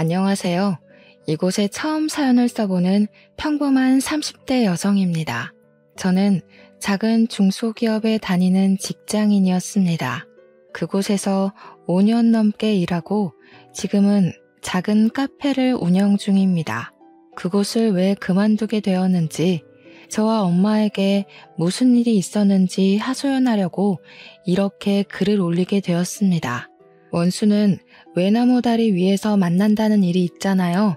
안녕하세요. 이곳에 처음 사연을 써보는 평범한 30대 여성입니다. 저는 작은 중소기업에 다니는 직장인이었습니다. 그곳에서 5년 넘게 일하고 지금은 작은 카페를 운영 중입니다. 그곳을 왜 그만두게 되었는지, 저와 엄마에게 무슨 일이 있었는지 하소연하려고 이렇게 글을 올리게 되었습니다. 원수는 외나무 다리 위에서 만난다는 일이 있잖아요.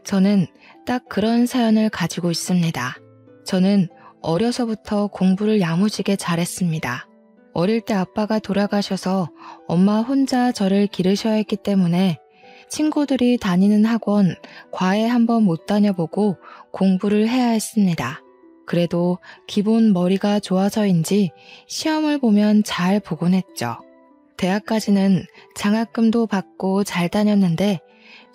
저는 딱 그런 사연을 가지고 있습니다. 저는 어려서부터 공부를 야무지게 잘했습니다. 어릴 때 아빠가 돌아가셔서 엄마 혼자 저를 기르셔야 했기 때문에 친구들이 다니는 학원, 과외 한번 못 다녀보고 공부를 해야 했습니다. 그래도 기본 머리가 좋아서인지 시험을 보면 잘 보곤 했죠. 대학까지는 장학금도 받고 잘 다녔는데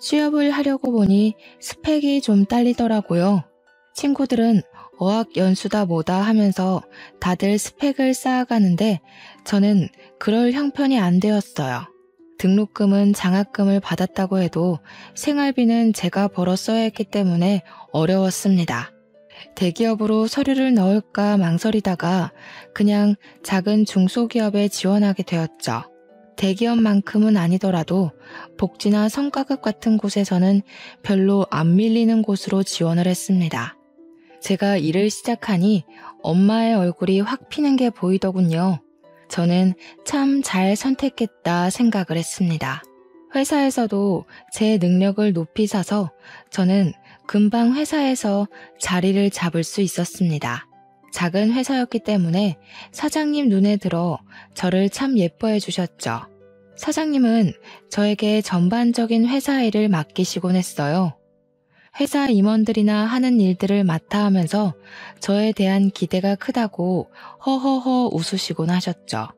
취업을 하려고 보니 스펙이 좀 딸리더라고요. 친구들은 어학 연수다 뭐다 하면서 다들 스펙을 쌓아가는데 저는 그럴 형편이 안 되었어요. 등록금은 장학금을 받았다고 해도 생활비는 제가 벌어 써야 했기 때문에 어려웠습니다. 대기업으로 서류를 넣을까 망설이다가 그냥 작은 중소기업에 지원하게 되었죠. 대기업만큼은 아니더라도 복지나 성과급 같은 곳에서는 별로 안 밀리는 곳으로 지원을 했습니다. 제가 일을 시작하니 엄마의 얼굴이 확 피는 게 보이더군요. 저는 참 잘 선택했다 생각을 했습니다. 회사에서도 제 능력을 높이 사서 저는 금방 회사에서 자리를 잡을 수 있었습니다. 작은 회사였기 때문에 사장님 눈에 들어 저를 참 예뻐해 주셨죠. 사장님은 저에게 전반적인 회사 일을 맡기시곤 했어요. 회사 임원들이나 하는 일들을 맡아 하면서 저에 대한 기대가 크다고 허허허 웃으시곤 하셨죠.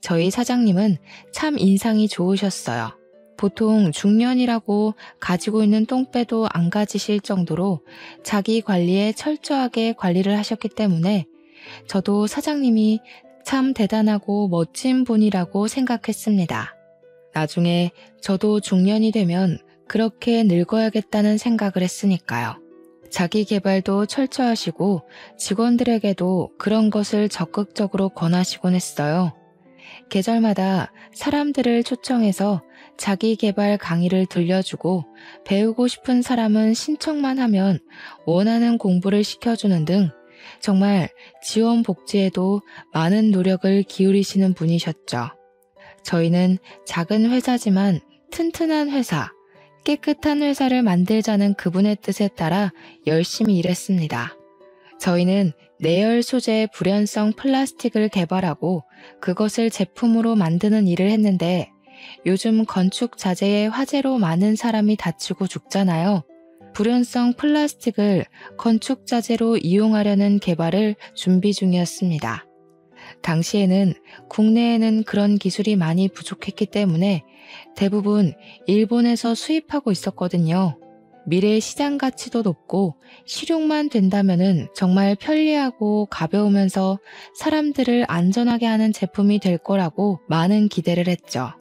저희 사장님은 참 인상이 좋으셨어요. 보통 중년이라고 가지고 있는 똥배도 안 가지실 정도로 자기 관리에 철저하게 관리를 하셨기 때문에 저도 사장님이 참 대단하고 멋진 분이라고 생각했습니다. 나중에 저도 중년이 되면 그렇게 늙어야겠다는 생각을 했으니까요. 자기 개발도 철저하시고 직원들에게도 그런 것을 적극적으로 권하시곤 했어요. 계절마다 사람들을 초청해서 자기 개발 강의를 들려주고 배우고 싶은 사람은 신청만 하면 원하는 공부를 시켜주는 등 정말 지원 복지에도 많은 노력을 기울이시는 분이셨죠. 저희는 작은 회사지만 튼튼한 회사, 깨끗한 회사를 만들자는 그분의 뜻에 따라 열심히 일했습니다. 저희는 내열 소재 불연성 플라스틱을 개발하고 그것을 제품으로 만드는 일을 했는데 요즘 건축 자재의 화재로 많은 사람이 다치고 죽잖아요. 불연성 플라스틱을 건축 자재로 이용하려는 개발을 준비 중이었습니다. 당시에는 국내에는 그런 기술이 많이 부족했기 때문에 대부분 일본에서 수입하고 있었거든요. 미래 시장 가치도 높고 실용만 된다면은 정말 편리하고 가벼우면서 사람들을 안전하게 하는 제품이 될 거라고 많은 기대를 했죠.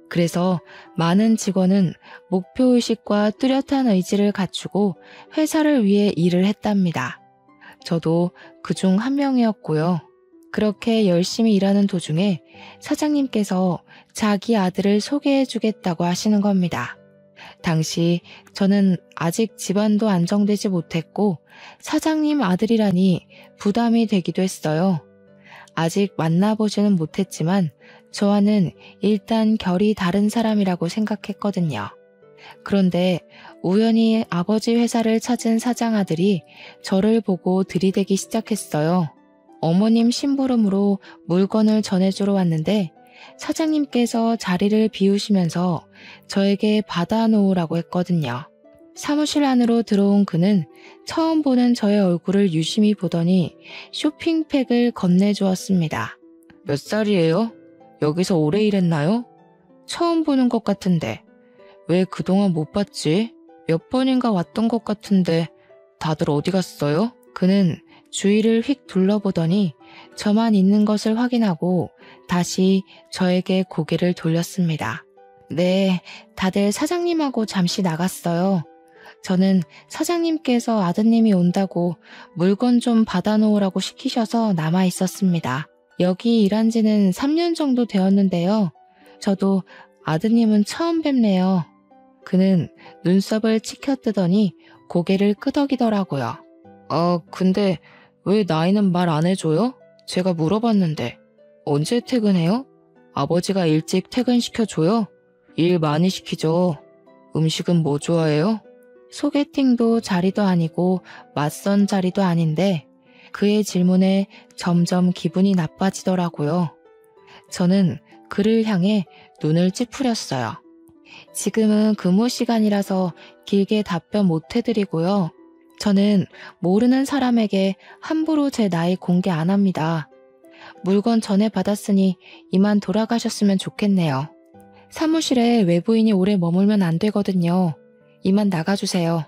그래서 많은 직원은 목표의식과 뚜렷한 의지를 갖추고 회사를 위해 일을 했답니다. 저도 그중 한 명이었고요. 그렇게 열심히 일하는 도중에 사장님께서 자기 아들을 소개해 주겠다고 하시는 겁니다. 당시 저는 아직 집안도 안정되지 못했고 사장님 아들이라니 부담이 되기도 했어요. 아직 만나보지는 못했지만 저와는 일단 결이 다른 사람이라고 생각했거든요. 그런데 우연히 아버지 회사를 찾은 사장 아들이 저를 보고 들이대기 시작했어요. 어머님 심부름으로 물건을 전해주러 왔는데 사장님께서 자리를 비우시면서 저에게 받아놓으라고 했거든요. 사무실 안으로 들어온 그는 처음 보는 저의 얼굴을 유심히 보더니 쇼핑백을 건네주었습니다. 몇 살이에요? 여기서 오래 일했나요? 처음 보는 것 같은데. 왜 그동안 못 봤지? 몇 번인가 왔던 것 같은데 다들 어디 갔어요? 그는 주위를 휙 둘러보더니 저만 있는 것을 확인하고 다시 저에게 고개를 돌렸습니다. 네, 다들 사장님하고 잠시 나갔어요. 저는 사장님께서 아드님이 온다고 물건 좀 받아놓으라고 시키셔서 남아 있었습니다. 여기 일한 지는 3년 정도 되었는데요. 저도 아드님은 처음 뵙네요. 그는 눈썹을 치켜뜨더니 고개를 끄덕이더라고요. 근데 왜 나이는 말 안 해줘요? 제가 물어봤는데. 언제 퇴근해요? 아버지가 일찍 퇴근시켜줘요? 일 많이 시키죠. 음식은 뭐 좋아해요? 소개팅도 자리도 아니고 맞선 자리도 아닌데 그의 질문에 점점 기분이 나빠지더라고요. 저는 그를 향해 눈을 찌푸렸어요. 지금은 근무 시간이라서 길게 답변 못 해드리고요. 저는 모르는 사람에게 함부로 제 나이 공개 안 합니다. 물건 전에 받았으니 이만 돌아가셨으면 좋겠네요. 사무실에 외부인이 오래 머물면 안 되거든요. 이만 나가주세요.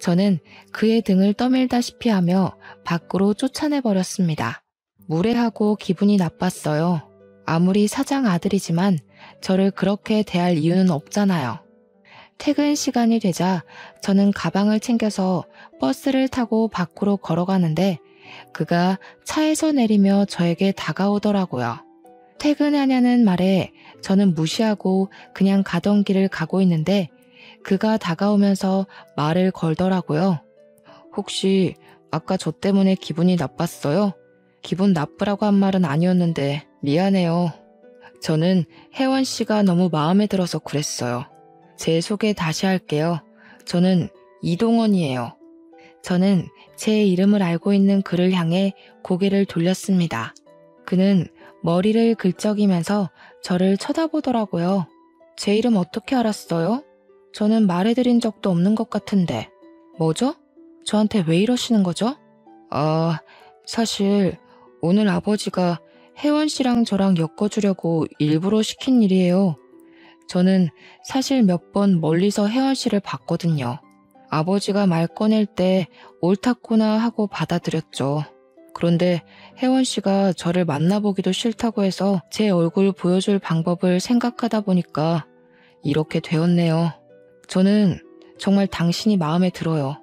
저는 그의 등을 떠밀다시피 하며 밖으로 쫓아내버렸습니다. 무례하고 기분이 나빴어요. 아무리 사장 아들이지만 저를 그렇게 대할 이유는 없잖아요. 퇴근 시간이 되자 저는 가방을 챙겨서 버스를 타고 밖으로 걸어가는데 그가 차에서 내리며 저에게 다가오더라고요. 퇴근하냐는 말에 저는 무시하고 그냥 가던 길을 가고 있는데 그가 다가오면서 말을 걸더라고요. 혹시 아까 저 때문에 기분이 나빴어요? 기분 나쁘라고 한 말은 아니었는데 미안해요. 저는 혜원 씨가 너무 마음에 들어서 그랬어요. 제 소개 다시 할게요. 저는 이동원이에요. 저는 제 이름을 알고 있는 그를 향해 고개를 돌렸습니다. 그는 머리를 긁적이면서 저를 쳐다보더라고요. 제 이름 어떻게 알았어요? 저는 말해드린 적도 없는 것 같은데. 뭐죠? 저한테 왜 이러시는 거죠? 사실 오늘 아버지가 혜원 씨랑 저랑 엮어주려고 일부러 시킨 일이에요. 저는 사실 몇 번 멀리서 혜원 씨를 봤거든요. 아버지가 말 꺼낼 때 옳다구나 하고 받아들였죠. 그런데 혜원 씨가 저를 만나보기도 싫다고 해서 제 얼굴 보여줄 방법을 생각하다 보니까 이렇게 되었네요. 저는 정말 당신이 마음에 들어요.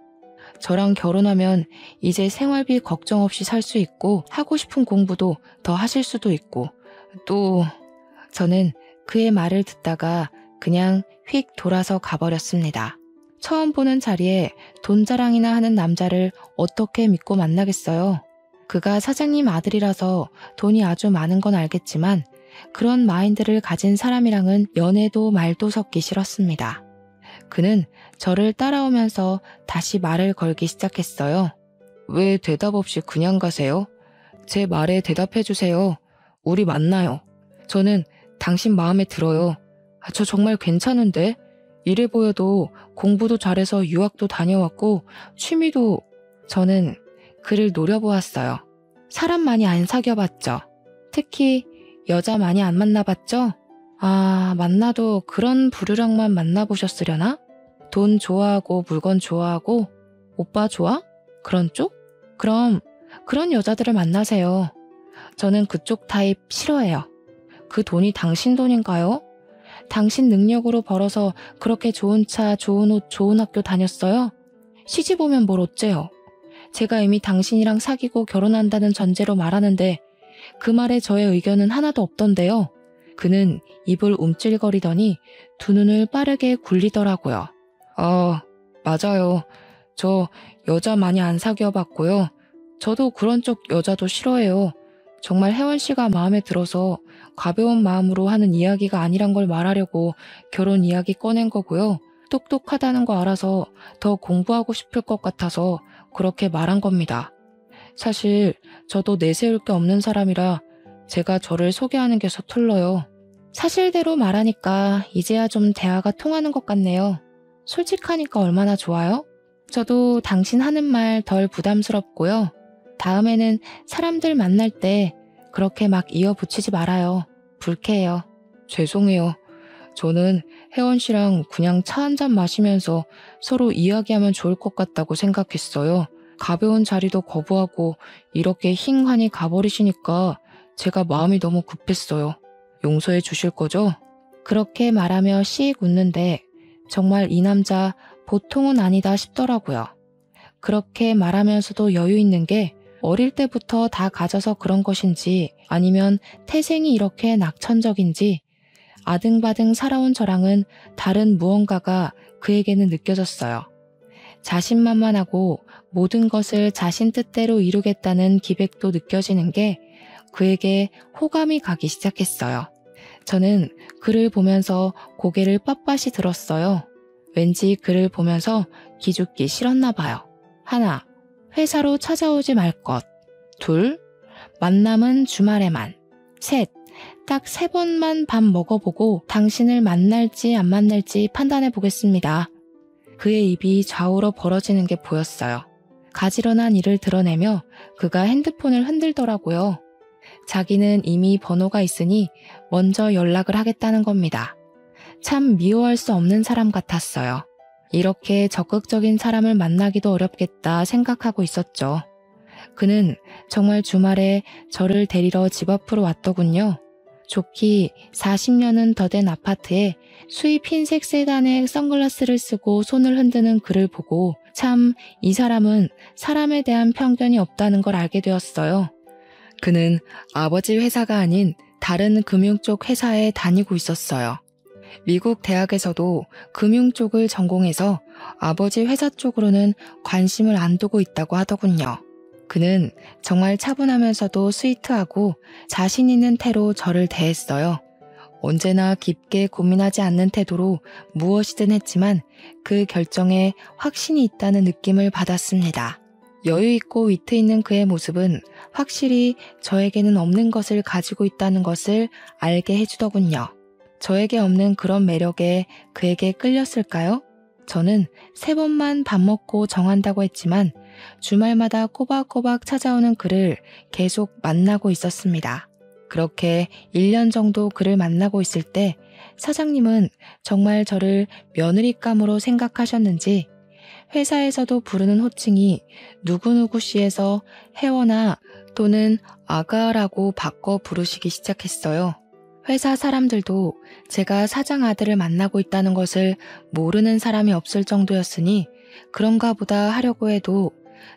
저랑 결혼하면 이제 생활비 걱정 없이 살 수 있고 하고 싶은 공부도 더 하실 수도 있고 또 저는 그의 말을 듣다가 그냥 휙 돌아서 가버렸습니다. 처음 보는 자리에 돈 자랑이나 하는 남자를 어떻게 믿고 만나겠어요? 그가 사장님 아들이라서 돈이 아주 많은 건 알겠지만 그런 마인드를 가진 사람이랑은 연애도 말도 섞기 싫었습니다. 그는 저를 따라오면서 다시 말을 걸기 시작했어요. 왜 대답 없이 그냥 가세요? 제 말에 대답해 주세요. 우리 만나요. 저는 당신 마음에 들어요. 저 정말 괜찮은데? 이래 보여도 공부도 잘해서 유학도 다녀왔고 취미도... 저는 그를 노려보았어요. 사람 많이 안 사귀어봤죠. 특히 여자 많이 안 만나봤죠? 만나도 그런 부류랑만 만나보셨으려나? 돈 좋아하고 물건 좋아하고 오빠 좋아? 그런 쪽? 그럼 그런 여자들을 만나세요. 저는 그쪽 타입 싫어해요. 그 돈이 당신 돈인가요? 당신 능력으로 벌어서 그렇게 좋은 차, 좋은 옷, 좋은 학교 다녔어요? 시집 오면 뭘 어째요? 제가 이미 당신이랑 사귀고 결혼한다는 전제로 말하는데 그 말에 저의 의견은 하나도 없던데요. 그는 입을 움찔거리더니 두 눈을 빠르게 굴리더라고요. 맞아요. 저 여자 많이 안 사귀어봤고요. 저도 그런 쪽 여자도 싫어해요. 정말 혜원 씨가 마음에 들어서 가벼운 마음으로 하는 이야기가 아니란 걸 말하려고 결혼 이야기 꺼낸 거고요. 똑똑하다는 거 알아서 더 공부하고 싶을 것 같아서 그렇게 말한 겁니다. 사실 저도 내세울 게 없는 사람이라 제가 저를 소개하는 게 서툴러요. 사실대로 말하니까 이제야 좀 대화가 통하는 것 같네요. 솔직하니까 얼마나 좋아요? 저도 당신 하는 말 덜 부담스럽고요. 다음에는 사람들 만날 때 그렇게 막 이어붙이지 말아요. 불쾌해요. 죄송해요. 저는 혜원 씨랑 그냥 차 한잔 마시면서 서로 이야기하면 좋을 것 같다고 생각했어요. 가벼운 자리도 거부하고 이렇게 힝하니 가버리시니까 제가 마음이 너무 급했어요. 용서해 주실 거죠? 그렇게 말하며 씩 웃는데 정말 이 남자 보통은 아니다 싶더라고요. 그렇게 말하면서도 여유 있는 게 어릴 때부터 다 가져서 그런 것인지 아니면 태생이 이렇게 낙천적인지 아등바등 살아온 저랑은 다른 무언가가 그에게는 느껴졌어요. 자신만만하고 모든 것을 자신 뜻대로 이루겠다는 기백도 느껴지는 게 그에게 호감이 가기 시작했어요. 저는 그를 보면서 고개를 빳빳이 들었어요. 왠지 그를 보면서 기죽기 싫었나 봐요. 하나, 회사로 찾아오지 말 것. 둘, 만남은 주말에만. 셋, 딱 3번만 밥 먹어보고 당신을 만날지 안 만날지 판단해 보겠습니다. 그의 입이 좌우로 벌어지는 게 보였어요. 가지런한 일을 드러내며 그가 핸드폰을 흔들더라고요. 자기는 이미 번호가 있으니 먼저 연락을 하겠다는 겁니다. 참 미워할 수 없는 사람 같았어요. 이렇게 적극적인 사람을 만나기도 어렵겠다 생각하고 있었죠. 그는 정말 주말에 저를 데리러 집 앞으로 왔더군요. 좋기 40년은 더 된 아파트에 수입 흰색 세단에 선글라스를 쓰고 손을 흔드는 그를 보고 참 이 사람은 사람에 대한 편견이 없다는 걸 알게 되었어요. 그는 아버지 회사가 아닌 다른 금융 쪽 회사에 다니고 있었어요. 미국 대학에서도 금융 쪽을 전공해서 아버지 회사 쪽으로는 관심을 안 두고 있다고 하더군요. 그는 정말 차분하면서도 스위트하고 자신 있는 태로 저를 대했어요. 언제나 깊게 고민하지 않는 태도로 무엇이든 했지만 그 결정에 확신이 있다는 느낌을 받았습니다. 여유 있고 위트 있는 그의 모습은 확실히 저에게는 없는 것을 가지고 있다는 것을 알게 해주더군요. 저에게 없는 그런 매력에 그에게 끌렸을까요? 저는 3번만 밥 먹고 정한다고 했지만 주말마다 꼬박꼬박 찾아오는 그를 계속 만나고 있었습니다. 그렇게 1년 정도 그를 만나고 있을 때 사장님은 정말 저를 며느리감으로 생각하셨는지 회사에서도 부르는 호칭이 누구누구 씨에서 혜원아 또는 아가라고 바꿔 부르시기 시작했어요. 회사 사람들도 제가 사장 아들을 만나고 있다는 것을 모르는 사람이 없을 정도였으니 그런가 보다 하려고 해도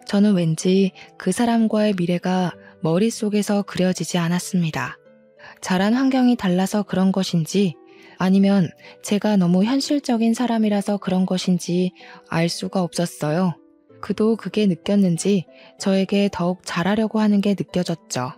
저는 왠지 그 사람과의 미래가 머릿속에서 그려지지 않았습니다. 자란 환경이 달라서 그런 것인지 아니면 제가 너무 현실적인 사람이라서 그런 것인지 알 수가 없었어요. 그도 그게 느꼈는지 저에게 더욱 잘하려고 하는 게 느껴졌죠.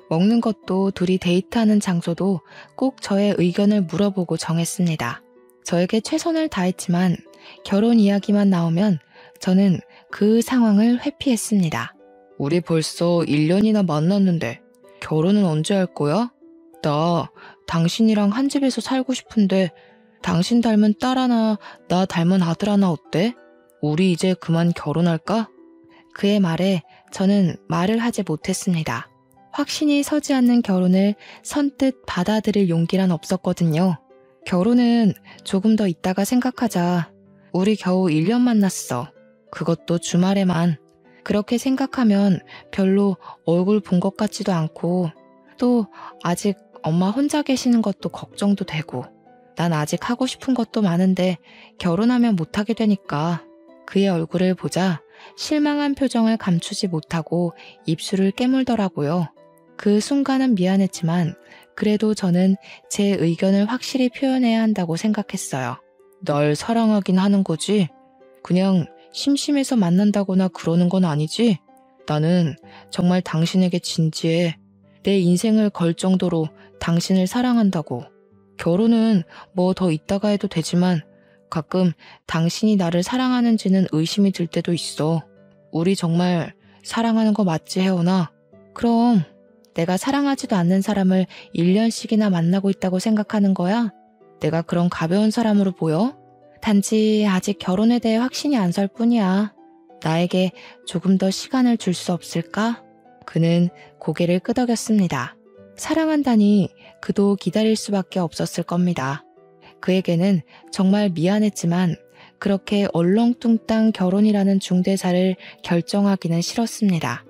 먹는 것도 둘이 데이트하는 장소도 꼭 저의 의견을 물어보고 정했습니다. 저에게 최선을 다했지만 결혼 이야기만 나오면 저는 그 상황을 회피했습니다. 우리 벌써 1년이나 만났는데 결혼은 언제 할 거야? 나 당신이랑 한 집에서 살고 싶은데 당신 닮은 딸 하나, 나 닮은 아들 하나 어때? 우리 이제 그만 결혼할까? 그의 말에 저는 말을 하지 못했습니다. 확신이 서지 않는 결혼을 선뜻 받아들일 용기란 없었거든요. 결혼은 조금 더 있다가 생각하자. 우리 겨우 1년 만났어. 그것도 주말에만. 그렇게 생각하면 별로 얼굴 본 것 같지도 않고 또 아직 엄마 혼자 계시는 것도 걱정도 되고 난 아직 하고 싶은 것도 많은데 결혼하면 못하게 되니까. 그의 얼굴을 보자 실망한 표정을 감추지 못하고 입술을 깨물더라고요. 그 순간은 미안했지만 그래도 저는 제 의견을 확실히 표현해야 한다고 생각했어요. 날 사랑하긴 하는 거지? 그냥 심심해서 만난다거나 그러는 건 아니지? 나는 정말 당신에게 진지해. 내 인생을 걸 정도로 당신을 사랑한다고. 결혼은 뭐 더 있다가 해도 되지만 가끔 당신이 나를 사랑하는지는 의심이 들 때도 있어. 우리 정말 사랑하는 거 맞지, 혜원아? 그럼 내가 사랑하지도 않는 사람을 1년씩이나 만나고 있다고 생각하는 거야? 내가 그런 가벼운 사람으로 보여? 단지 아직 결혼에 대해 확신이 안 설 뿐이야. 나에게 조금 더 시간을 줄 수 없을까? 그는 고개를 끄덕였습니다. 사랑한다니 그도 기다릴 수밖에 없었을 겁니다. 그에게는 정말 미안했지만 그렇게 얼렁뚱땅 결혼이라는 중대사를 결정하기는 싫었습니다.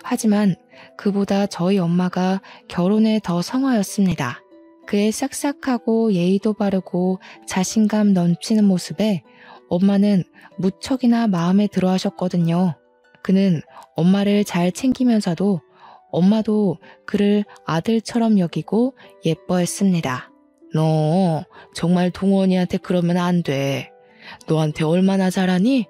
하지만 그보다 저희 엄마가 결혼에 더 성화였습니다. 그의 싹싹하고 예의도 바르고 자신감 넘치는 모습에 엄마는 무척이나 마음에 들어 하셨거든요. 그는 엄마를 잘 챙기면서도 엄마도 그를 아들처럼 여기고 예뻐했습니다. 너 정말 동원이한테 그러면 안 돼. 너한테 얼마나 잘하니?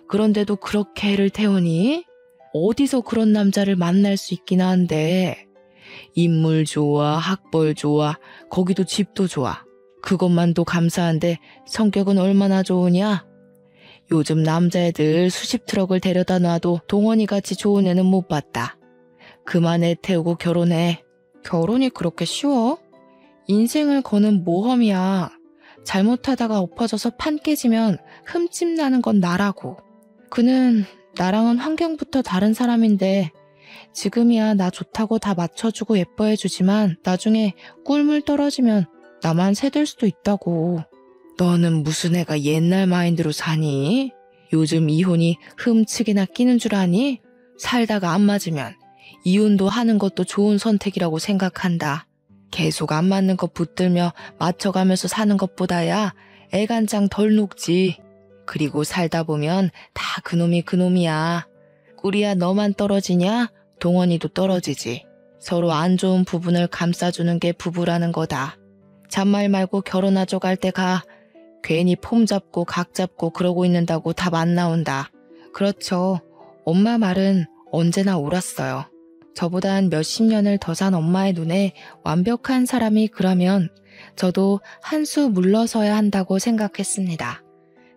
그런데도 그렇게 애를 태우니? 어디서 그런 남자를 만날 수 있긴 한데. 인물 좋아, 학벌 좋아, 거기도 집도 좋아. 그것만도 감사한데 성격은 얼마나 좋으냐? 요즘 남자애들 수십 트럭을 데려다 놔도 동원이같이 좋은 애는 못 봤다. 그만 애 태우고 결혼해. 결혼이 그렇게 쉬워? 인생을 거는 모험이야. 잘못하다가 엎어져서 판 깨지면 흠집 나는 건 나라고. 그는 나랑은 환경부터 다른 사람인데 지금이야 나 좋다고 다 맞춰주고 예뻐해주지만 나중에 꿀물 떨어지면 나만 새될 수도 있다고. 너는 무슨 애가 옛날 마인드로 사니? 요즘 이혼이 흠측이나 끼는 줄 아니? 살다가 안 맞으면 이혼도 하는 것도 좋은 선택이라고 생각한다. 계속 안 맞는 거 붙들며 맞춰가면서 사는 것보다야 애간장 덜 녹지. 그리고 살다 보면 다 그놈이 그놈이야. 꿀이야 너만 떨어지냐? 동원이도 떨어지지. 서로 안 좋은 부분을 감싸주는 게 부부라는 거다. 잔말 말고 결혼하죠 갈 때 가. 괜히 폼 잡고 각 잡고 그러고 있는다고 답 안 나온다. 그렇죠. 엄마 말은 언제나 옳았어요. 저보단 몇십 년을 더 산 엄마의 눈에 완벽한 사람이 그러면 저도 한 수 물러서야 한다고 생각했습니다.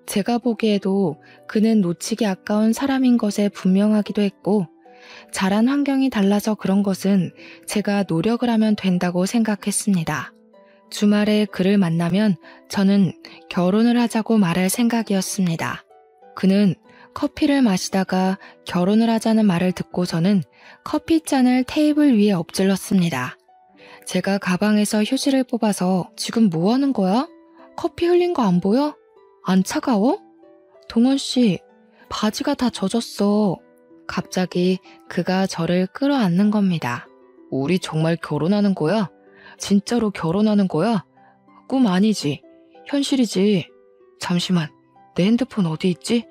제가 보기에도 그는 놓치기 아까운 사람인 것에 분명하기도 했고 자란 환경이 달라서 그런 것은 제가 노력을 하면 된다고 생각했습니다. 주말에 그를 만나면 저는 결혼을 하자고 말할 생각이었습니다. 그는 커피를 마시다가 결혼을 하자는 말을 듣고서는 커피잔을 테이블 위에 엎질렀습니다. 제가 가방에서 휴지를 뽑아서 지금 뭐 하는 거야? 커피 흘린 거 안 보여? 안 차가워? 동원 씨, 바지가 다 젖었어. 갑자기 그가 저를 끌어안는 겁니다. 우리 정말 결혼하는 거야? 진짜로 결혼하는 거야? 꿈 아니지? 현실이지? 잠시만, 내 핸드폰 어디 있지?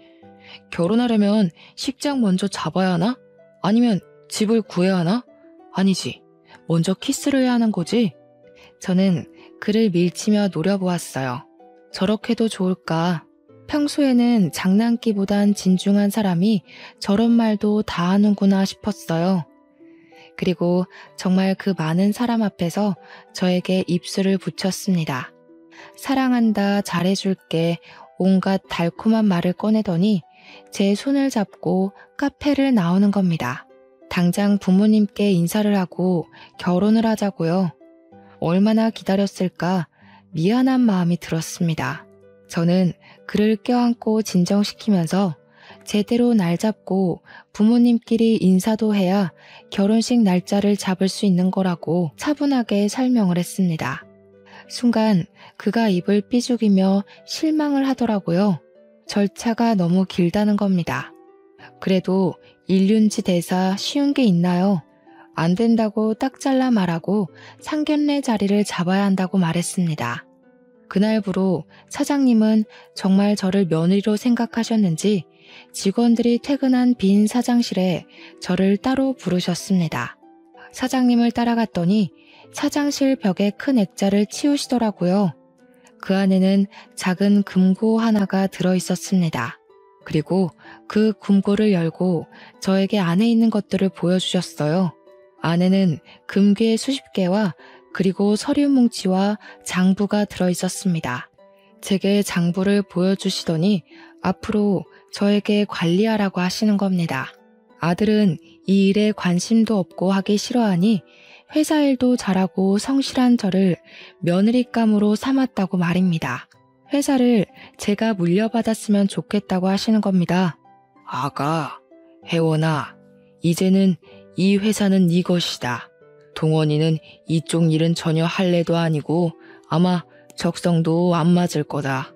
결혼하려면 식장 먼저 잡아야 하나? 아니면 집을 구해야 하나? 아니지. 먼저 키스를 해야 하는 거지? 저는 그를 밀치며 노려보았어요. 저렇게도 좋을까? 평소에는 장난기보단 진중한 사람이 저런 말도 다 하는구나 싶었어요. 그리고 정말 그 많은 사람 앞에서 저에게 입술을 붙였습니다. 사랑한다, 잘해줄게, 온갖 달콤한 말을 꺼내더니 제 손을 잡고 카페를 나오는 겁니다. 당장 부모님께 인사를 하고 결혼을 하자고요. 얼마나 기다렸을까 미안한 마음이 들었습니다. 저는 그를 껴안고 진정시키면서 제대로 날 잡고 부모님끼리 인사도 해야 결혼식 날짜를 잡을 수 있는 거라고 차분하게 설명을 했습니다. 순간 그가 입을 삐죽이며 실망을 하더라고요. 절차가 너무 길다는 겁니다. 그래도 일륜지 대사 쉬운 게 있나요? 안 된다고 딱 잘라 말하고 상견례 자리를 잡아야 한다고 말했습니다. 그날부로 사장님은 정말 저를 며느리로 생각하셨는지 직원들이 퇴근한 빈 사장실에 저를 따로 부르셨습니다. 사장님을 따라갔더니 사장실 벽에 큰 액자를 치우시더라고요. 그 안에는 작은 금고 하나가 들어있었습니다. 그리고 그 금고를 열고 저에게 안에 있는 것들을 보여주셨어요. 안에는 금괴 수십 개와 그리고 서류 뭉치와 장부가 들어있었습니다. 제게 장부를 보여주시더니 앞으로 저에게 관리하라고 하시는 겁니다. 아들은 이 일에 관심도 없고 하기 싫어하니 회사 일도 잘하고 성실한 저를 며느리감으로 삼았다고 말입니다. 회사를 제가 물려받았으면 좋겠다고 하시는 겁니다. 아가, 혜원아, 이제는 이 회사는 네 것이다. 동원이는 이쪽 일은 전혀 할래도 아니고 아마 적성도 안 맞을 거다.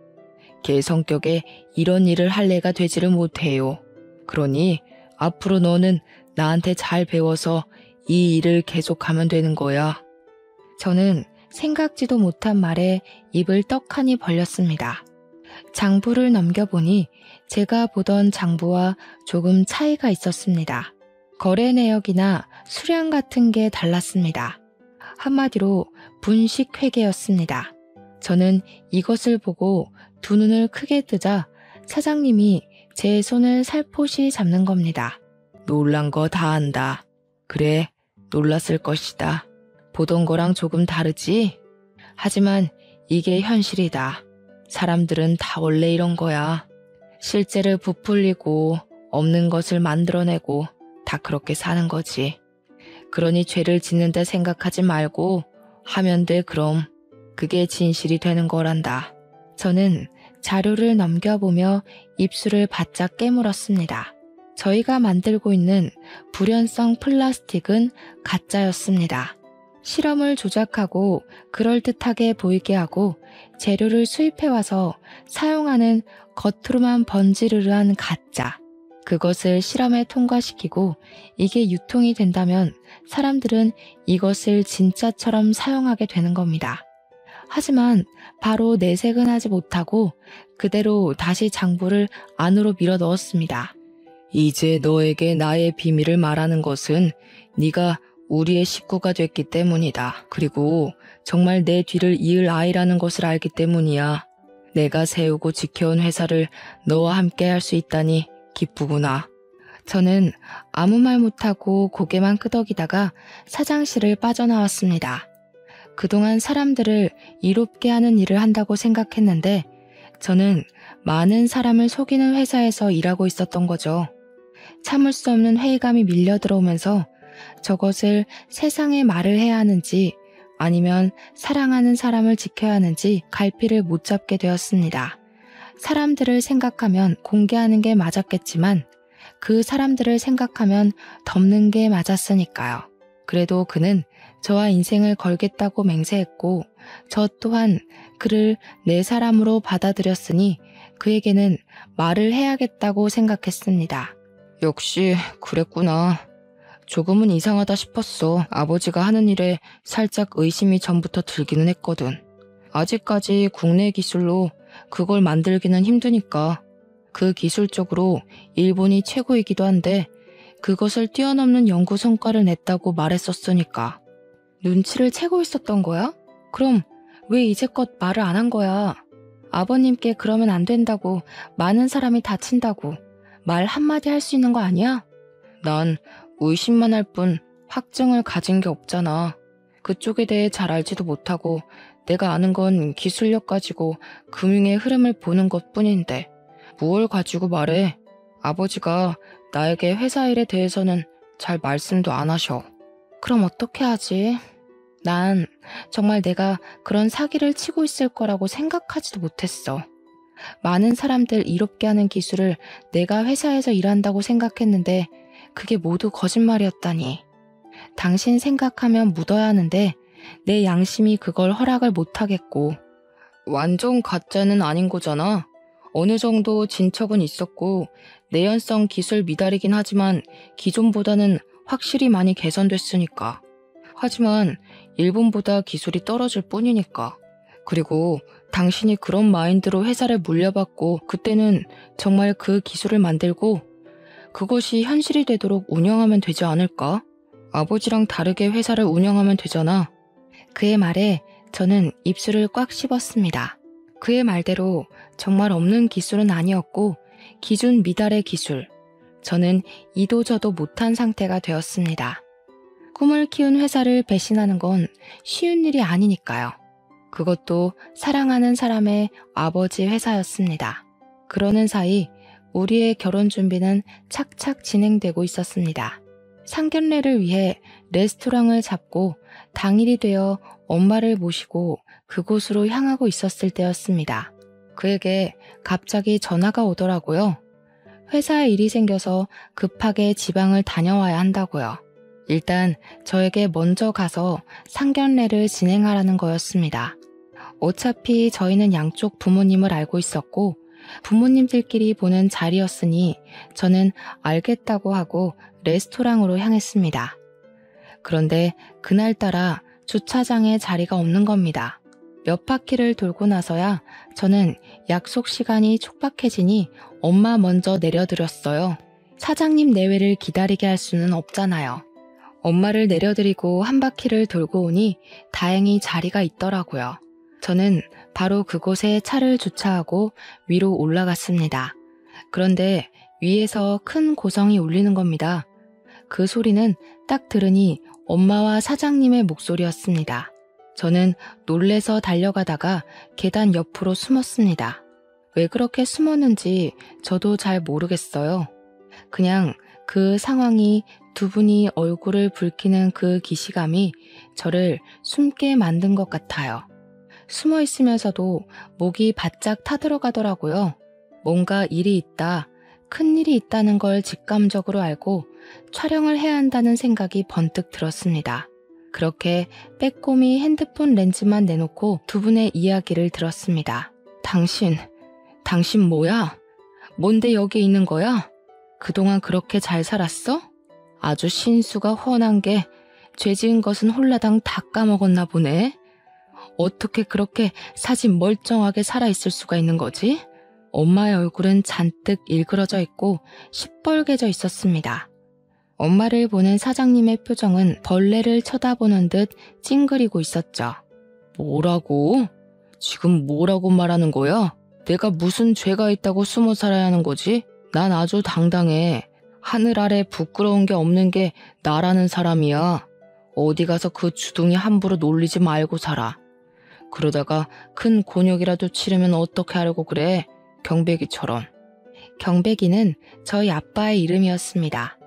걔 성격에 이런 일을 할래가 되지를 못해요. 그러니 앞으로 너는 나한테 잘 배워서 이 일을 계속하면 되는 거야. 저는 생각지도 못한 말에 입을 떡하니 벌렸습니다. 장부를 넘겨보니 제가 보던 장부와 조금 차이가 있었습니다. 거래 내역이나 수량 같은 게 달랐습니다. 한마디로 분식 회계였습니다. 저는 이것을 보고 두 눈을 크게 뜨자 사장님이 제 손을 살포시 잡는 겁니다. 놀란 거 다 안다. 그래, 놀랐을 것이다. 보던 거랑 조금 다르지? 하지만 이게 현실이다. 사람들은 다 원래 이런 거야. 실제를 부풀리고 없는 것을 만들어내고 다 그렇게 사는 거지. 그러니 죄를 짓는데 생각하지 말고 하면 돼 그럼. 그게 진실이 되는 거란다. 저는 자료를 넘겨보며 입술을 바짝 깨물었습니다. 저희가 만들고 있는 불연성 플라스틱은 가짜였습니다. 실험을 조작하고 그럴듯하게 보이게 하고 재료를 수입해와서 사용하는 겉으로만 번지르르한 가짜. 그것을 실험에 통과시키고 이게 유통이 된다면 사람들은 이것을 진짜처럼 사용하게 되는 겁니다. 하지만 바로 내색은 하지 못하고 그대로 다시 장부를 안으로 밀어 넣었습니다. 이제 너에게 나의 비밀을 말하는 것은 네가 우리의 식구가 됐기 때문이다. 그리고 정말 내 뒤를 이을 아이라는 것을 알기 때문이야. 내가 세우고 지켜온 회사를 너와 함께 할 수 있다니 기쁘구나. 저는 아무 말 못하고 고개만 끄덕이다가 사장실을 빠져나왔습니다. 그동안 사람들을 이롭게 하는 일을 한다고 생각했는데 저는 많은 사람을 속이는 회사에서 일하고 있었던 거죠. 참을 수 없는 회의감이 밀려 들어오면서 저것을 세상에 말을 해야 하는지 아니면 사랑하는 사람을 지켜야 하는지 갈피를 못 잡게 되었습니다. 사람들을 생각하면 공개하는 게 맞았겠지만 그 사람들을 생각하면 덮는 게 맞았으니까요. 그래도 그는 저와 인생을 걸겠다고 맹세했고 저 또한 그를 내 사람으로 받아들였으니 그에게는 말을 해야겠다고 생각했습니다. 역시 그랬구나. 조금은 이상하다 싶었어. 아버지가 하는 일에 살짝 의심이 전부터 들기는 했거든. 아직까지 국내 기술로 그걸 만들기는 힘드니까. 그 기술 쪽으로 일본이 최고이기도 한데 그것을 뛰어넘는 연구 성과를 냈다고 말했었으니까. 눈치를 채고 있었던 거야? 그럼 왜 이제껏 말을 안 한 거야? 아버님께 그러면 안 된다고, 많은 사람이 다친다고 말 한마디 할 수 있는 거 아니야? 난 의심만 할 뿐 확증을 가진 게 없잖아. 그쪽에 대해 잘 알지도 못하고 내가 아는 건 기술력 가지고 금융의 흐름을 보는 것뿐인데 뭘 가지고 말해? 아버지가 나에게 회사 일에 대해서는 잘 말씀도 안 하셔. 그럼 어떻게 하지? 난 정말 내가 그런 사기를 치고 있을 거라고 생각하지도 못했어. 많은 사람들 이롭게 하는 기술을 내가 회사에서 일한다고 생각했는데 그게 모두 거짓말이었다니. 당신 생각하면 묻어야 하는데 내 양심이 그걸 허락을 못하겠고. 완전 가짜는 아닌 거잖아. 어느 정도 진척은 있었고 내연성 기술 미달이긴 하지만 기존보다는 확실히 많이 개선됐으니까. 하지만 일본보다 기술이 떨어질 뿐이니까. 그리고 당신이 그런 마인드로 회사를 물려받고 그때는 정말 그 기술을 만들고 그것이 현실이 되도록 운영하면 되지 않을까? 아버지랑 다르게 회사를 운영하면 되잖아. 그의 말에 저는 입술을 꽉 씹었습니다. 그의 말대로 정말 없는 기술은 아니었고 기준 미달의 기술. 저는 이도저도 못한 상태가 되었습니다. 꿈을 키운 회사를 배신하는 건 쉬운 일이 아니니까요. 그것도 사랑하는 사람의 아버지 회사였습니다. 그러는 사이 우리의 결혼 준비는 착착 진행되고 있었습니다. 상견례를 위해 레스토랑을 잡고 당일이 되어 엄마를 모시고 그곳으로 향하고 있었을 때였습니다. 그에게 갑자기 전화가 오더라고요. 회사에 일이 생겨서 급하게 지방을 다녀와야 한다고요. 일단 저에게 먼저 가서 상견례를 진행하라는 거였습니다. 어차피 저희는 양쪽 부모님을 알고 있었고 부모님들끼리 보는 자리였으니 저는 알겠다고 하고 레스토랑으로 향했습니다. 그런데 그날따라 주차장에 자리가 없는 겁니다. 몇 바퀴를 돌고 나서야 저는 약속 시간이 촉박해지니 엄마 먼저 내려드렸어요. 사장님 내외를 기다리게 할 수는 없잖아요. 엄마를 내려드리고 한 바퀴를 돌고 오니 다행히 자리가 있더라고요. 저는 바로 그곳에 차를 주차하고 위로 올라갔습니다. 그런데 위에서 큰 고성이 울리는 겁니다. 그 소리는 딱 들으니 엄마와 사장님의 목소리였습니다. 저는 놀래서 달려가다가 계단 옆으로 숨었습니다. 왜 그렇게 숨었는지 저도 잘 모르겠어요. 그냥 그 상황이 두 분이 얼굴을 붉히는 그 기시감이 저를 숨게 만든 것 같아요. 숨어 있으면서도 목이 바짝 타들어가더라고요. 뭔가 일이 있다, 큰 일이 있다는 걸 직감적으로 알고 촬영을 해야 한다는 생각이 번뜩 들었습니다. 그렇게 빼꼼히 핸드폰 렌즈만 내놓고 두 분의 이야기를 들었습니다. 당신 뭐야? 뭔데 여기 있는 거야? 그동안 그렇게 잘 살았어? 아주 신수가 훤한 게 죄 지은 것은 홀라당 다 까먹었나 보네. 어떻게 그렇게 사진 멀쩡하게 살아있을 수가 있는 거지? 엄마의 얼굴은 잔뜩 일그러져 있고 시뻘개져 있었습니다. 엄마를 보는 사장님의 표정은 벌레를 쳐다보는 듯 찡그리고 있었죠. 뭐라고? 지금 뭐라고 말하는 거야? 내가 무슨 죄가 있다고 숨어 살아야 하는 거지? 난 아주 당당해. 하늘 아래 부끄러운 게 없는 게 나라는 사람이야. 어디 가서 그 주둥이 함부로 놀리지 말고 살아. 그러다가 큰 곤욕이라도 치르면 어떻게 하려고 그래? 경배기처럼. 경배기는 저희 아빠의 이름이었습니다.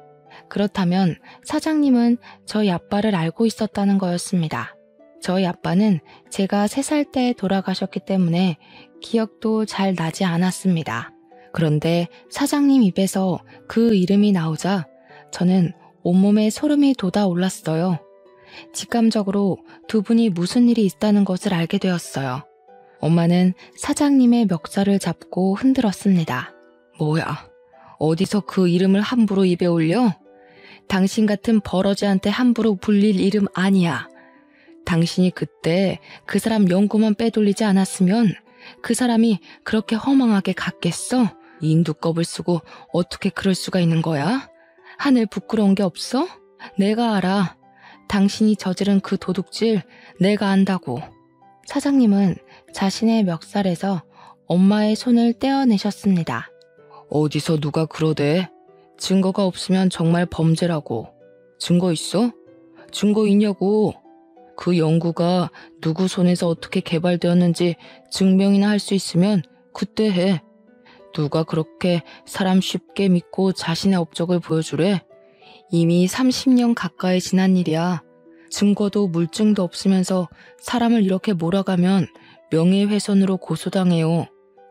그렇다면 사장님은 저희 아빠를 알고 있었다는 거였습니다. 저희 아빠는 제가 3살 때 돌아가셨기 때문에 기억도 잘 나지 않았습니다. 그런데 사장님 입에서 그 이름이 나오자 저는 온몸에 소름이 돋아올랐어요. 직감적으로 두 분이 무슨 일이 있다는 것을 알게 되었어요. 엄마는 사장님의 멱살을 잡고 흔들었습니다. 뭐야? 어디서 그 이름을 함부로 입에 올려? 당신 같은 버러지한테 함부로 불릴 이름 아니야. 당신이 그때 그 사람 연고만 빼돌리지 않았으면 그 사람이 그렇게 허망하게 갔겠어? 인두껍을 쓰고 어떻게 그럴 수가 있는 거야? 하늘 부끄러운 게 없어? 내가 알아. 당신이 저지른 그 도둑질 내가 안다고. 사장님은 자신의 멱살에서 엄마의 손을 떼어내셨습니다. 어디서 누가 그러대? 증거가 없으면 정말 범죄라고. 증거 있어? 증거 있냐고. 그 연구가 누구 손에서 어떻게 개발되었는지 증명이나 할 수 있으면 그때 해. 누가 그렇게 사람 쉽게 믿고 자신의 업적을 보여주래? 이미 30년 가까이 지난 일이야. 증거도 물증도 없으면서 사람을 이렇게 몰아가면 명예훼손으로 고소당해요.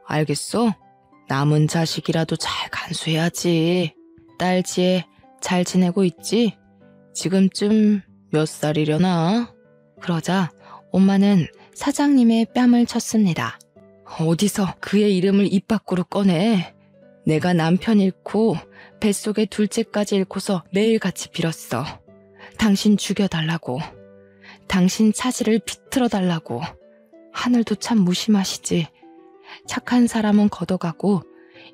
알겠어? 남은 자식이라도 잘 간수해야지. 딸 지혜 잘 지내고 있지? 지금쯤 몇 살이려나? 그러자 엄마는 사장님의 뺨을 쳤습니다. 어디서 그의 이름을 입 밖으로 꺼내? 내가 남편 잃고 뱃속에 둘째까지 잃고서 매일같이 빌었어. 당신 죽여달라고. 당신 차지를 비틀어달라고. 하늘도 참 무심하시지. 착한 사람은 걷어가고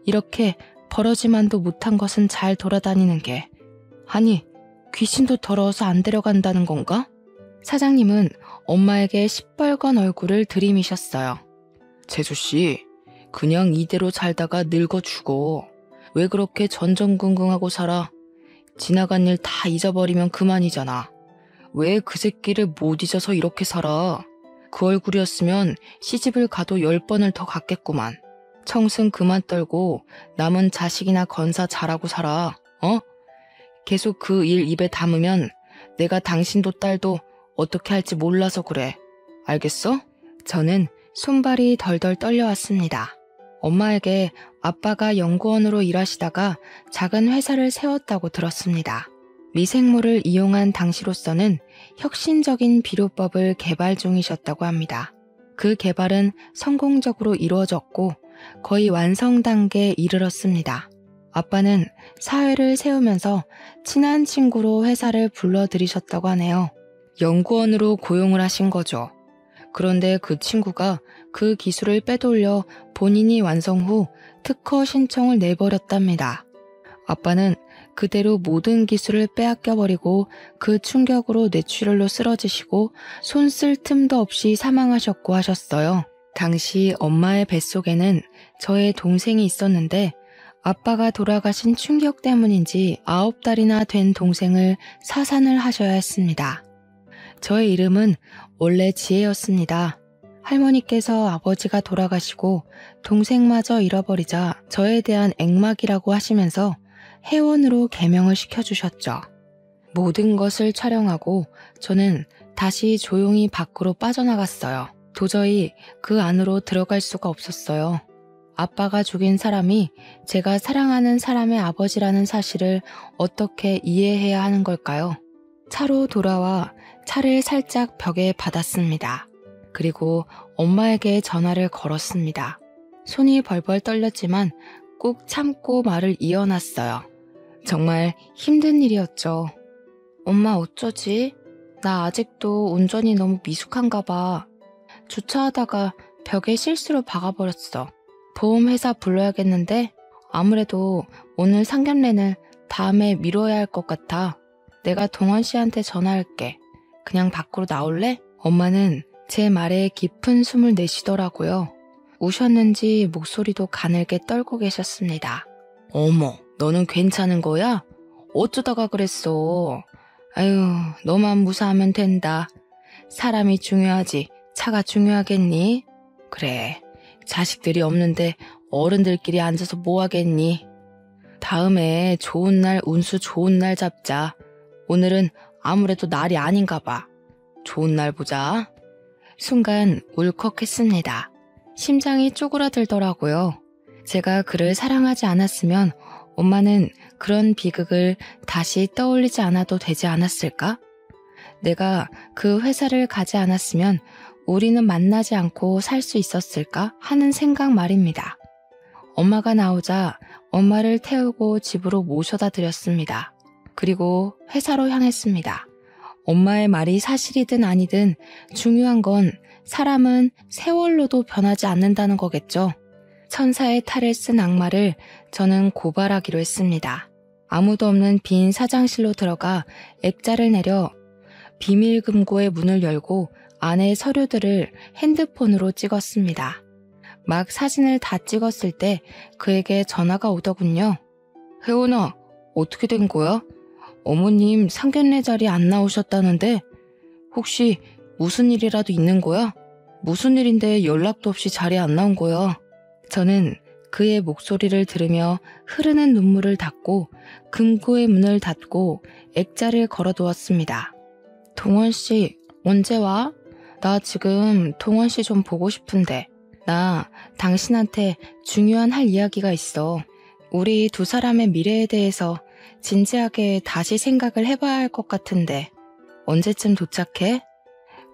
이렇게 버러지만도 못한 것은 잘 돌아다니는 게. 아니, 귀신도 더러워서 안 데려간다는 건가? 사장님은 엄마에게 시뻘건 얼굴을 들이미셨어요. 재수씨, 그냥 이대로 살다가 늙어 죽어. 왜 그렇게 전전긍긍하고 살아? 지나간 일 다 잊어버리면 그만이잖아. 왜 그 새끼를 못 잊어서 이렇게 살아? 그 얼굴이었으면 시집을 가도 10번을 더 갔겠구만. 청승 그만 떨고 남은 자식이나 건사 잘하고 살아. 어? 계속 그 일 입에 담으면 내가 당신도 딸도 어떻게 할지 몰라서 그래. 알겠어? 저는 손발이 덜덜 떨려왔습니다. 엄마에게 아빠가 연구원으로 일하시다가 작은 회사를 세웠다고 들었습니다. 미생물을 이용한 당시로서는 혁신적인 비료법을 개발 중이셨다고 합니다. 그 개발은 성공적으로 이루어졌고 거의 완성 단계에 이르렀습니다. 아빠는 사회를 세우면서 친한 친구로 회사를 불러들이셨다고 하네요. 연구원으로 고용을 하신 거죠. 그런데 그 친구가 그 기술을 빼돌려 본인이 완성 후 특허 신청을 내버렸답니다. 아빠는 그대로 모든 기술을 빼앗겨버리고 그 충격으로 뇌출혈로 쓰러지시고 손 쓸 틈도 없이 사망하셨고 하셨어요. 당시 엄마의 뱃속에는 저의 동생이 있었는데 아빠가 돌아가신 충격 때문인지 9달이나 된 동생을 사산을 하셔야 했습니다. 저의 이름은 원래 지혜였습니다. 할머니께서 아버지가 돌아가시고 동생마저 잃어버리자 저에 대한 액막이라고 하시면서 회원으로 개명을 시켜주셨죠. 모든 것을 촬영하고 저는 다시 조용히 밖으로 빠져나갔어요. 도저히 그 안으로 들어갈 수가 없었어요. 아빠가 죽인 사람이 제가 사랑하는 사람의 아버지라는 사실을 어떻게 이해해야 하는 걸까요? 차로 돌아와 차를 살짝 벽에 받았습니다. 그리고 엄마에게 전화를 걸었습니다. 손이 벌벌 떨렸지만 꾹 참고 말을 이어놨어요. 정말 힘든 일이었죠. 엄마 어쩌지? 나 아직도 운전이 너무 미숙한가 봐. 주차하다가 벽에 실수로 박아버렸어. 보험회사 불러야겠는데 아무래도 오늘 상견례는 다음에 미뤄야 할 것 같아. 내가 동원 씨한테 전화할게. 그냥 밖으로 나올래? 엄마는 제 말에 깊은 숨을 내쉬더라고요. 우셨는지 목소리도 가늘게 떨고 계셨습니다. 어머, 너는 괜찮은 거야? 어쩌다가 그랬어? 아유, 너만 무사하면 된다. 사람이 중요하지 차가 중요하겠니? 그래, 자식들이 없는데 어른들끼리 앉아서 뭐 하겠니? 다음에 좋은 날, 운수 좋은 날 잡자. 오늘은 아무래도 날이 아닌가 봐. 좋은 날 보자. 순간 울컥했습니다. 심장이 쪼그라들더라고요. 제가 그를 사랑하지 않았으면 엄마는 그런 비극을 다시 떠올리지 않아도 되지 않았을까? 내가 그 회사를 가지 않았으면 우리는 만나지 않고 살 수 있었을까 하는 생각 말입니다. 엄마가 나오자 엄마를 태우고 집으로 모셔다 드렸습니다. 그리고 회사로 향했습니다. 엄마의 말이 사실이든 아니든 중요한 건 사람은 세월로도 변하지 않는다는 거겠죠. 천사의 탈을 쓴 악마를 저는 고발하기로 했습니다. 아무도 없는 빈 사장실로 들어가 액자를 내려 비밀 금고의 문을 열고 안의 서류들을 핸드폰으로 찍었습니다. 막 사진을 다 찍었을 때 그에게 전화가 오더군요. 혜원아, 어떻게 된 거야? 어머님 상견례 자리 안 나오셨다는데 혹시 무슨 일이라도 있는 거야? 무슨 일인데 연락도 없이 자리에 안 나온 거야? 저는 그의 목소리를 들으며 흐르는 눈물을 닦고 금고의 문을 닫고 액자를 걸어두었습니다. 동원 씨, 언제 와? 나 지금 동원 씨 좀 보고 싶은데. 나 당신한테 중요한 할 이야기가 있어. 우리 두 사람의 미래에 대해서 진지하게 다시 생각을 해봐야 할 것 같은데 언제쯤 도착해?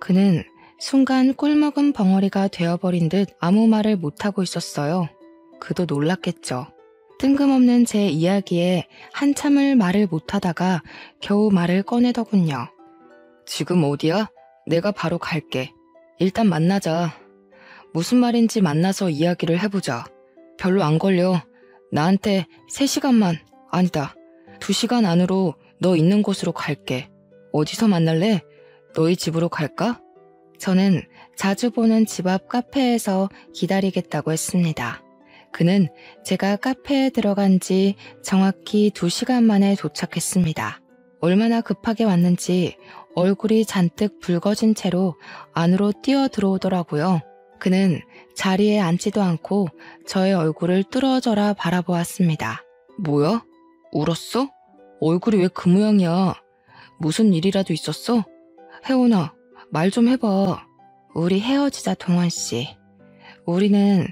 그는 순간 꿀먹은 벙어리가 되어버린 듯 아무 말을 못하고 있었어요. 그도 놀랐겠죠. 뜬금없는 제 이야기에 한참을 말을 못하다가 겨우 말을 꺼내더군요. 지금 어디야? 내가 바로 갈게. 일단 만나자. 무슨 말인지 만나서 이야기를 해보자. 별로 안 걸려. 나한테 3시간만, 아니다. 2시간 안으로 너 있는 곳으로 갈게. 어디서 만날래? 너희 집으로 갈까? 저는 자주 보는 집 앞 카페에서 기다리겠다고 했습니다. 그는 제가 카페에 들어간 지 정확히 2시간 만에 도착했습니다. 얼마나 급하게 왔는지 얼굴이 잔뜩 붉어진 채로 안으로 뛰어 들어오더라고요. 그는 자리에 앉지도 않고 저의 얼굴을 뚫어져라 바라보았습니다. 뭐야? 울었어? 얼굴이 왜 그 모양이야? 무슨 일이라도 있었어? 혜원아, 말 좀 해봐. 우리 헤어지자, 동원씨. 우리는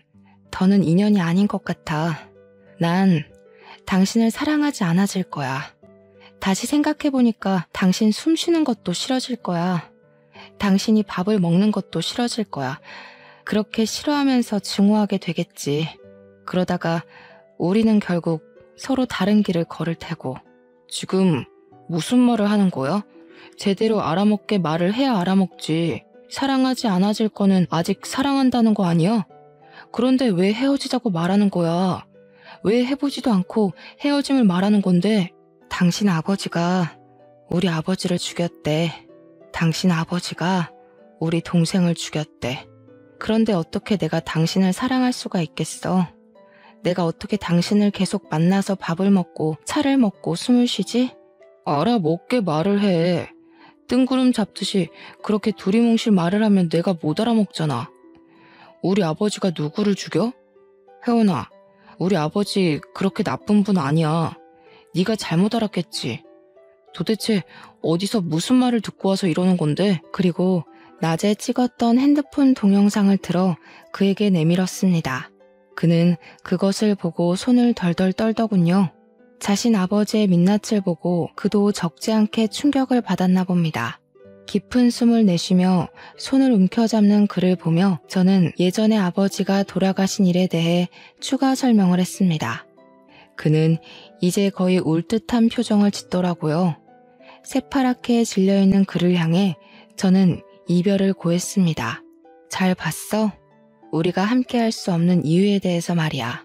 더는 인연이 아닌 것 같아. 난 당신을 사랑하지 않아질 거야. 다시 생각해보니까 당신 숨 쉬는 것도 싫어질 거야. 당신이 밥을 먹는 것도 싫어질 거야. 그렇게 싫어하면서 증오하게 되겠지. 그러다가 우리는 결국 서로 다른 길을 걸을 테고. 지금 무슨 말을 하는 거야? 제대로 알아먹게 말을 해야 알아먹지. 사랑하지 않아질 거는 아직 사랑한다는 거 아니야? 그런데 왜 헤어지자고 말하는 거야? 왜 해보지도 않고 헤어짐을 말하는 건데? 당신 아버지가 우리 아버지를 죽였대. 당신 아버지가 우리 동생을 죽였대. 그런데 어떻게 내가 당신을 사랑할 수가 있겠어? 내가 어떻게 당신을 계속 만나서 밥을 먹고 차를 먹고 숨을 쉬지? 알아먹게 말을 해. 뜬구름 잡듯이 그렇게 두리뭉실 말을 하면 내가 못 알아먹잖아. 우리 아버지가 누구를 죽여? 혜원아, 우리 아버지 그렇게 나쁜 분 아니야. 네가 잘못 알았겠지. 도대체 어디서 무슨 말을 듣고 와서 이러는 건데? 그리고 낮에 찍었던 핸드폰 동영상을 들어 그에게 내밀었습니다. 그는 그것을 보고 손을 덜덜 떨더군요. 자신 아버지의 민낯을 보고 그도 적지 않게 충격을 받았나 봅니다. 깊은 숨을 내쉬며 손을 움켜잡는 그를 보며 저는 예전에 아버지가 돌아가신 일에 대해 추가 설명을 했습니다. 그는 이제 거의 울 듯한 표정을 짓더라고요. 새파랗게 질려있는 그를 향해 저는 이별을 고했습니다. 잘 봤어? 우리가 함께할 수 없는 이유에 대해서 말이야.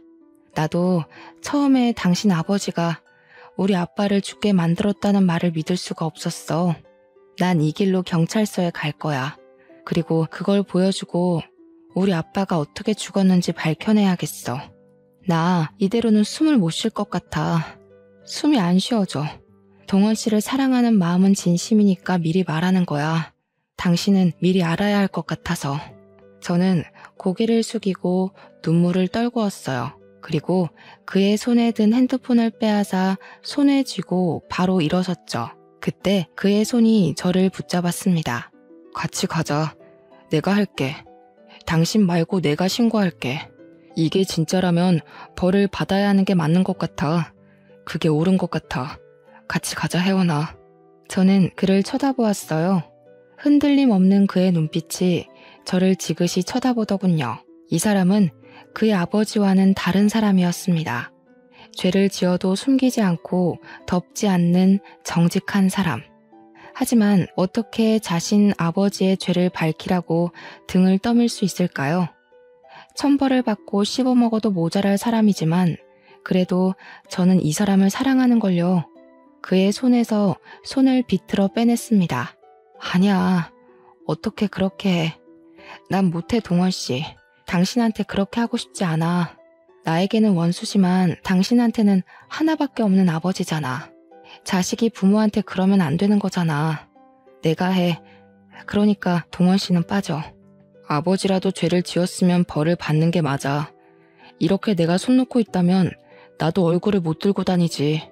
나도 처음에 당신 아버지가 우리 아빠를 죽게 만들었다는 말을 믿을 수가 없었어. 난 이 길로 경찰서에 갈 거야. 그리고 그걸 보여주고 우리 아빠가 어떻게 죽었는지 밝혀내야겠어. 나 이대로는 숨을 못 쉴 것 같아. 숨이 안 쉬어져. 동원 씨를 사랑하는 마음은 진심이니까 미리 말하는 거야. 당신은 미리 알아야 할 것 같아서. 저는 고개를 숙이고 눈물을 떨구었어요. 그리고 그의 손에 든 핸드폰을 빼앗아 손에 쥐고 바로 일어섰죠. 그때 그의 손이 저를 붙잡았습니다. 같이 가자. 내가 할게. 당신 말고 내가 신고할게. 이게 진짜라면 벌을 받아야 하는 게 맞는 것 같아. 그게 옳은 것 같아. 같이 가자, 혜원아. 저는 그를 쳐다보았어요. 흔들림 없는 그의 눈빛이 저를 지그시 쳐다보더군요. 이 사람은 그의 아버지와는 다른 사람이었습니다. 죄를 지어도 숨기지 않고 덮지 않는 정직한 사람. 하지만 어떻게 자신 아버지의 죄를 밝히라고 등을 떠밀 수 있을까요? 천벌을 받고 씹어먹어도 모자랄 사람이지만 그래도 저는 이 사람을 사랑하는 걸요. 그의 손에서 손을 비틀어 빼냈습니다. 아니야. 어떻게 그렇게 해. 난 못해, 동원 씨. 당신한테 그렇게 하고 싶지 않아. 나에게는 원수지만 당신한테는 하나밖에 없는 아버지잖아. 자식이 부모한테 그러면 안 되는 거잖아. 내가 해. 그러니까 동원 씨는 빠져. 아버지라도 죄를 지었으면 벌을 받는 게 맞아. 이렇게 내가 손 놓고 있다면 나도 얼굴을 못 들고 다니지.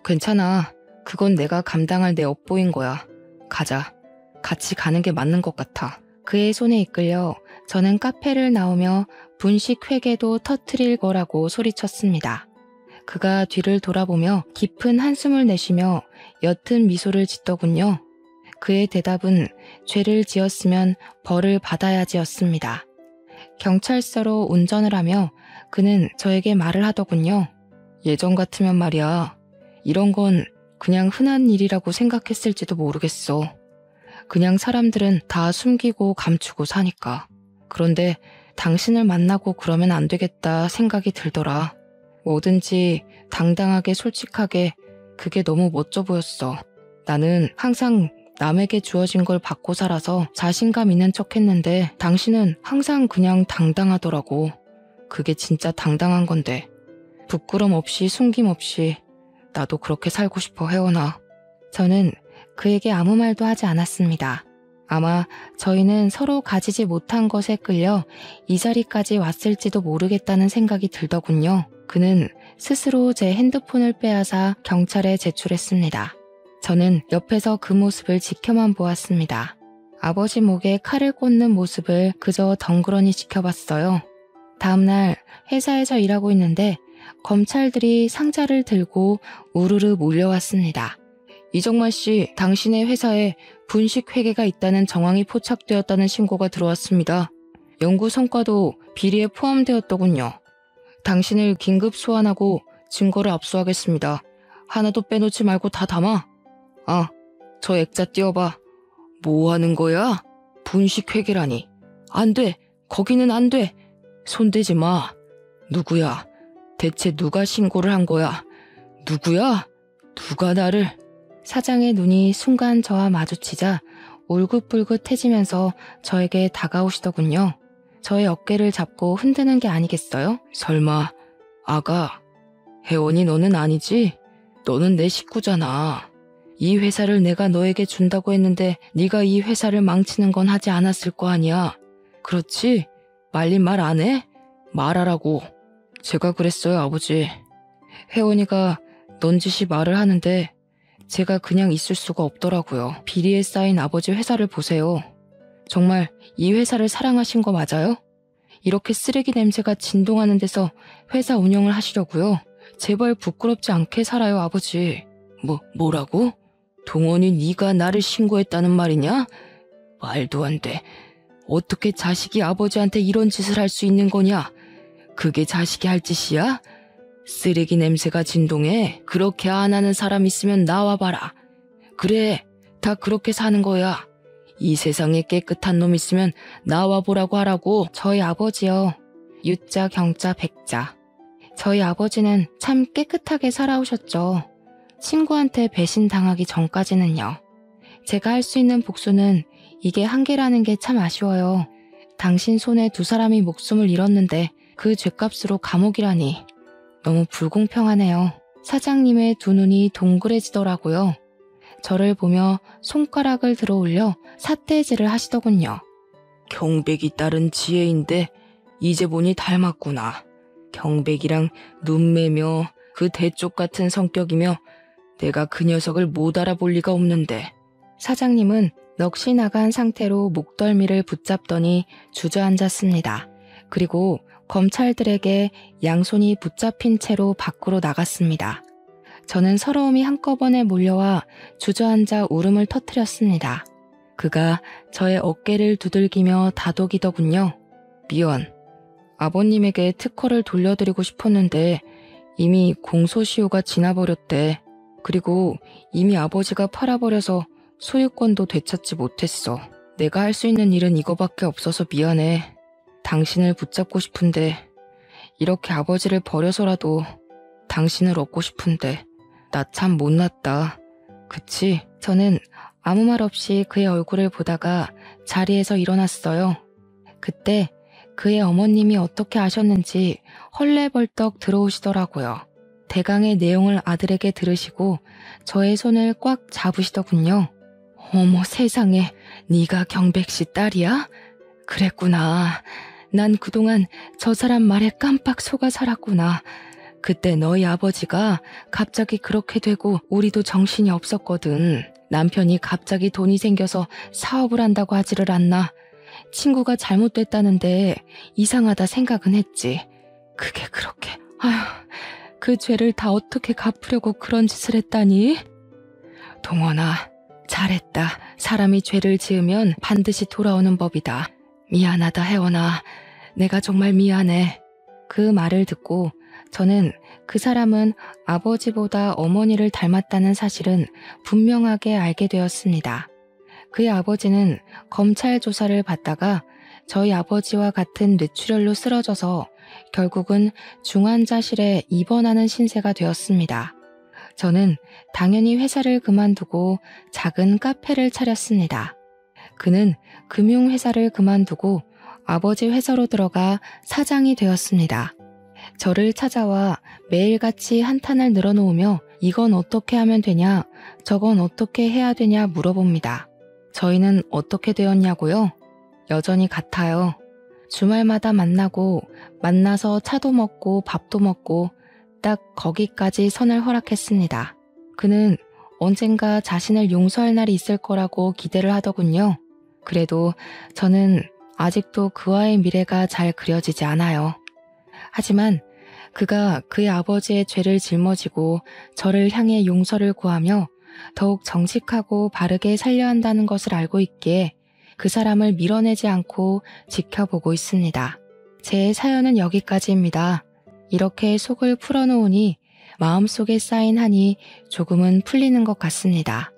괜찮아. 그건 내가 감당할 내 업보인 거야. 가자. 같이 가는 게 맞는 것 같아. 그의 손에 이끌려 저는 카페를 나오며 분식 회계도 터트릴 거라고 소리쳤습니다. 그가 뒤를 돌아보며 깊은 한숨을 내쉬며 옅은 미소를 짓더군요. 그의 대답은 죄를 지었으면 벌을 받아야지였습니다. 경찰서로 운전을 하며 그는 저에게 말을 하더군요. 예전 같으면 말이야. 이런 건 그냥 흔한 일이라고 생각했을지도 모르겠어. 그냥 사람들은 다 숨기고 감추고 사니까. 그런데 당신을 만나고 그러면 안 되겠다 생각이 들더라. 뭐든지 당당하게 솔직하게 그게 너무 멋져 보였어. 나는 항상 남에게 주어진 걸 받고 살아서 자신감 있는 척 했는데 당신은 항상 그냥 당당하더라고. 그게 진짜 당당한 건데. 부끄럼 없이 숨김 없이 나도 그렇게 살고 싶어, 혜원아. 저는 그에게 아무 말도 하지 않았습니다. 아마 저희는 서로 가지지 못한 것에 끌려 이 자리까지 왔을지도 모르겠다는 생각이 들더군요. 그는 스스로 제 핸드폰을 빼앗아 경찰에 제출했습니다. 저는 옆에서 그 모습을 지켜만 보았습니다. 아버지 목에 칼을 꽂는 모습을 그저 덩그러니 지켜봤어요. 다음날 회사에서 일하고 있는데 검찰들이 상자를 들고 우르르 몰려왔습니다. 이정만 씨, 당신의 회사에 분식 회계가 있다는 정황이 포착되었다는 신고가 들어왔습니다. 연구 성과도 비리에 포함되었더군요. 당신을 긴급 소환하고 증거를 압수하겠습니다. 하나도 빼놓지 말고 다 담아. 아, 저 액자 띄워봐. 뭐 하는 거야? 분식회계라니. 안 돼. 거기는 안 돼. 손대지 마. 누구야? 대체 누가 신고를 한 거야? 누구야? 누가 나를? 사장의 눈이 순간 저와 마주치자 울긋불긋해지면서 저에게 다가오시더군요. 저의 어깨를 잡고 흔드는 게 아니겠어요? 설마 아가, 혜원이 너는 아니지? 너는 내 식구잖아. 이 회사를 내가 너에게 준다고 했는데 네가 이 회사를 망치는 건 하지 않았을 거 아니야. 그렇지? 말린 말 안 해? 말하라고. 제가 그랬어요, 아버지. 혜원이가 넌지시 말을 하는데 제가 그냥 있을 수가 없더라고요. 비리에 쌓인 아버지 회사를 보세요. 정말 이 회사를 사랑하신 거 맞아요? 이렇게 쓰레기 냄새가 진동하는 데서 회사 운영을 하시려고요? 제발 부끄럽지 않게 살아요, 아버지. 뭐라고? 동원이 네가 나를 신고했다는 말이냐? 말도 안 돼. 어떻게 자식이 아버지한테 이런 짓을 할 수 있는 거냐? 그게 자식이 할 짓이야? 쓰레기 냄새가 진동해. 그렇게 안 하는 사람 있으면 나와봐라. 그래, 다 그렇게 사는 거야. 이 세상에 깨끗한 놈 있으면 나와보라고 하라고. 저희 아버지요. 유자, 경자, 백자. 저희 아버지는 참 깨끗하게 살아오셨죠. 친구한테 배신당하기 전까지는요. 제가 할 수 있는 복수는 이게 한계라는 게 참 아쉬워요. 당신 손에 두 사람이 목숨을 잃었는데 그 죄값으로 감옥이라니. 너무 불공평하네요. 사장님의 두 눈이 동그래지더라고요. 저를 보며 손가락을 들어 올려 삿대질을 하시더군요. 경백이 따른 지혜인데 이제 보니 닮았구나. 경백이랑 눈매며 그 대쪽 같은 성격이며 내가 그 녀석을 못 알아볼 리가 없는데. 사장님은 넋이 나간 상태로 목덜미를 붙잡더니 주저앉았습니다. 그리고 검찰들에게 양손이 붙잡힌 채로 밖으로 나갔습니다. 저는 서러움이 한꺼번에 몰려와 주저앉아 울음을 터뜨렸습니다. 그가 저의 어깨를 두들기며 다독이더군요. 미연, 아버님에게 특허를 돌려드리고 싶었는데 이미 공소시효가 지나버렸대. 그리고 이미 아버지가 팔아버려서 소유권도 되찾지 못했어. 내가 할 수 있는 일은 이거밖에 없어서 미안해. 당신을 붙잡고 싶은데 이렇게 아버지를 버려서라도 당신을 얻고 싶은데 나 참 못났다. 그치? 저는 아무 말 없이 그의 얼굴을 보다가 자리에서 일어났어요. 그때 그의 어머님이 어떻게 아셨는지 헐레벌떡 들어오시더라고요. 대강의 내용을 아들에게 들으시고 저의 손을 꽉 잡으시더군요. 어머 세상에, 네가 경백 씨 딸이야? 그랬구나. 난 그동안 저 사람 말에 깜빡 속아 살았구나. 그때 너희 아버지가 갑자기 그렇게 되고 우리도 정신이 없었거든. 남편이 갑자기 돈이 생겨서 사업을 한다고 하지를 않나. 친구가 잘못됐다는데 이상하다 생각은 했지. 그게 그렇게, 아휴, 그 죄를 다 어떻게 갚으려고 그런 짓을 했다니? 동원아, 잘했다. 사람이 죄를 지으면 반드시 돌아오는 법이다. 미안하다, 혜원아. 내가 정말 미안해. 그 말을 듣고 저는 그 사람은 아버지보다 어머니를 닮았다는 사실은 분명하게 알게 되었습니다. 그의 아버지는 검찰 조사를 받다가 저희 아버지와 같은 뇌출혈로 쓰러져서 결국은 중환자실에 입원하는 신세가 되었습니다. 저는 당연히 회사를 그만두고 작은 카페를 차렸습니다. 그는 금융회사를 그만두고 아버지 회사로 들어가 사장이 되었습니다. 저를 찾아와 매일같이 한탄을 늘어놓으며 이건 어떻게 하면 되냐, 저건 어떻게 해야 되냐 물어봅니다. 저희는 어떻게 되었냐고요? 여전히 같아요. 주말마다 만나고 만나서 차도 먹고 밥도 먹고 딱 거기까지 선을 허락했습니다. 그는 언젠가 자신을 용서할 날이 있을 거라고 기대를 하더군요. 그래도 저는 아직도 그와의 미래가 잘 그려지지 않아요. 하지만 그가 그의 아버지의 죄를 짊어지고 저를 향해 용서를 구하며 더욱 정직하고 바르게 살려 한다는 것을 알고 있기에 그 사람을 밀어내지 않고 지켜보고 있습니다. 제 사연은 여기까지입니다. 이렇게 속을 풀어놓으니 마음속에 쌓인 한이 조금은 풀리는 것 같습니다.